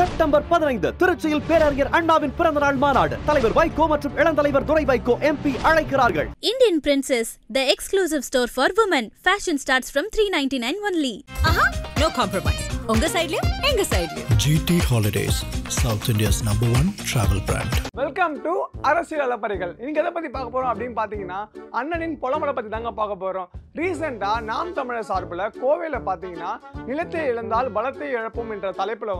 September 15 திருச்சியில் பேரறிஞர் அண்ணாவின் பிறந்தநாள் மாநாடு. தலைவர் வைகோ மற்றும் இளந்தலைவர் துரை வைகோ MP அழைக்கிறார்கள். Indian Princess, the exclusive store for women. Fashion starts from 399 only. No compromise. உங்க சைடுலயும் எங்க சைடுலயும். GT Holidays, South India's #1 travel brand. Welcome to அரசியல் அலப்பறைகள். இன்னைக்கு எதை பத்தி பார்க்க போறோம் அப்படின்னு பாத்தீங்கன்னா அண்ணனின் பொலமலை பத்தி தாங்க பார்க்க போறோம். ரீசெண்டா நாம் தமிழர் சார்பில் கோவையில பாத்தீங்கன்னா நிலத்தை இழந்தால் பலத்தை இழப்போம் என்ற தலைப்புல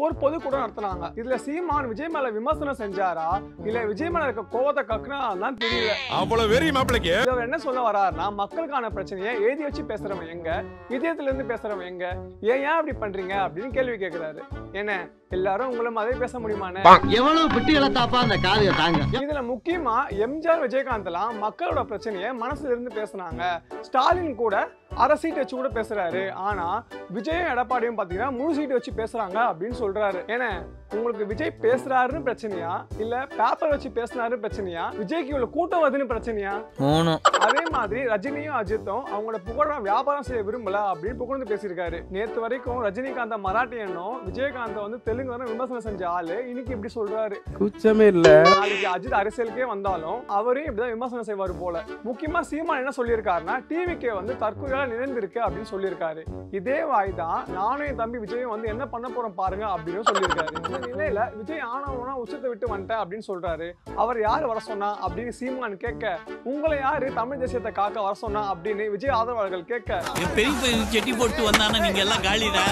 ஒரு பொதுக்கூட்டம் நடத்தினாங்க. இதுல சீமான் விஜய் மேல விமர்சனம் செஞ்சாரா இல்ல விஜய் மேல இருக்க கோவத்தை கக்குனாதான் தெரியல. அவ்வளவு வெறி மாப்பிளைக்கு இவர் என்ன சொல்ல வராருன்னா, மக்களுக்கான பிரச்சனையை எழுதி வச்சு பேசுறவன் எங்க, இதயத்துல இருந்து பேசுறவன் எங்க, ஏன் அப்படி பண்றீங்க அப்படின்னு கேள்வி கேட்கிறாரு. என்ன எல்லாரும் உங்களை மாதிரி பேச முடியுமானே? எவ்வளவு பிட்டு இழத்தாப்பா அந்த காவிய தாங்க. இதுல முக்கியமா எம்ஜிஆர் விஜயகாந்த் எல்லாம் மக்களோட பிரச்சனையை மனசுல இருந்து பேசினாங்க. ஸ்டாலின் கூட அரை சீட் வச்சு கூட பேசுறாரு. ஆனா விஜயும் எடப்பாடியும் பாத்தீங்கன்னா முழு சீட் வச்சு பேசுறாங்க அப்படின்னு சொல்றாரு. ஏன்னா உங்களுக்கு விஜய் பேசுறாருன்னு பிரச்சனையா இல்ல பேப்பர் வச்சு பேசினாரு பிரச்சனையா, விஜய்க்கு இவ்வளவு கூட்டம் வருதுன்னு பிரச்சனையா? அதே மாதிரி ரஜினியும் அஜித்தும் அவங்களோட புகழ வியாபாரம் செய்ய விரும்பல அப்படின்னு புகழ்ந்து பேசியிருக்காரு. நேத்து வரைக்கும் ரஜினிகாந்த மராட்டியனும் விஜயகாந்த தெலுங்கு விமர்சனம் செஞ்ச ஆளு இன்னைக்கு இப்படி சொல்றாரு. குச்சமே இல்ல. நாளைக்கு அஜித் அரசியலுக்கே வந்தாலும் அவரையும் இப்படிதான் விமர்சனம் செய்வாரு போல. முக்கியமா சீமான் என்ன சொல்லியிருக்காருன்னா, டிவிக்கே தற்கொலை நிறைந்திருக்கு அப்படின்னு சொல்லியிருக்காரு. இதே வாய் தான் நானும் என் தம்பி விஜயும் என்ன பண்ண போறோம் பாருங்க அப்படின்னு சொல்லியிருக்காரு. இந்த நிலையில விஜய் ஆனவனா உச்சத்தை விட்டு வந்துட்டேன் அப்படின்னு சொல்றாரு. அவர் யாரு வர சொன்னா அப்படின்னு சீமான் கேட்க, உங்களை யாரு தமிழ் தேசியத்தை காக்க வர சொன்னா அப்படின்னு விஜய் ஆதரவாளர்கள் கேட்க, செட்டி போட்டு வந்தானே நீங்க எல்லாம் காலிடா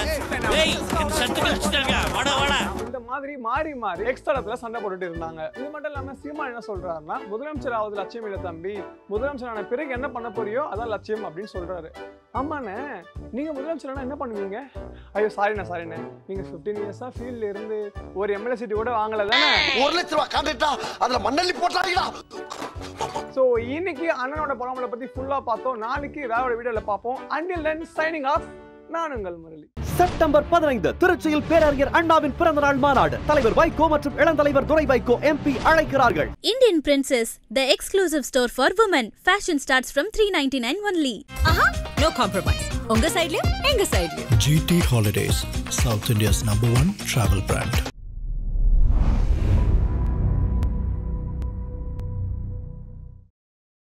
இந்த மாதிரி மாறி மாறி எக்ஸ்ட்ரா சண்டை போட்டுட்டு இருந்தாங்க. இது மட்டும் இல்லாம சீமான் என்ன சொல்றாருன்னா, முதலமைச்சர் ஆவது லட்சியம் இல்ல தம்பி, முதலமைச்சரான பிறகு என்ன பண்ண போறியோ அதான் லட்சியம் அப்படின்னு சொல்றாரு. ஆமாண்ணே, நீங்க முதலமைச்சர் என்ன பண்ணுவீங்க? ஐயோ சாரிண்ணே, நீங்க 15 இயர்ஸா ஃபீல்ட்ல இருந்து ஒரு எம்எல்ஏ சீட் கூட வாங்கல தானே? 1 லட்சம் ரூபாய் கான்ட்ராக்டா அதுல மண்ணள்ளி போட்டாங்களா? சோ இன்னைக்கு அண்ணனோட பொலமலை பத்தி ஃபுல்லா பார்த்தோம். நாளைக்கு வேற வீடியோல பார்ப்போம். Until then signing off, நான் உங்கள் முரளி. செப்டம்பர் 15 திருச்சியில் பேரறிஞர் அண்ணாவின் பிறந்தநாள் மாநாடு. தலைவர் வைகோ மற்றும் இளந்தலைவர் துரை வைகோ MP அழைக்கிறார்கள். Indian Princess, the exclusive store for women. Fashion starts from 399 only. No compromise. உங்க சைடுலயும் எங்க சைடுலயும். GT Holidays, South India's #1 travel brand.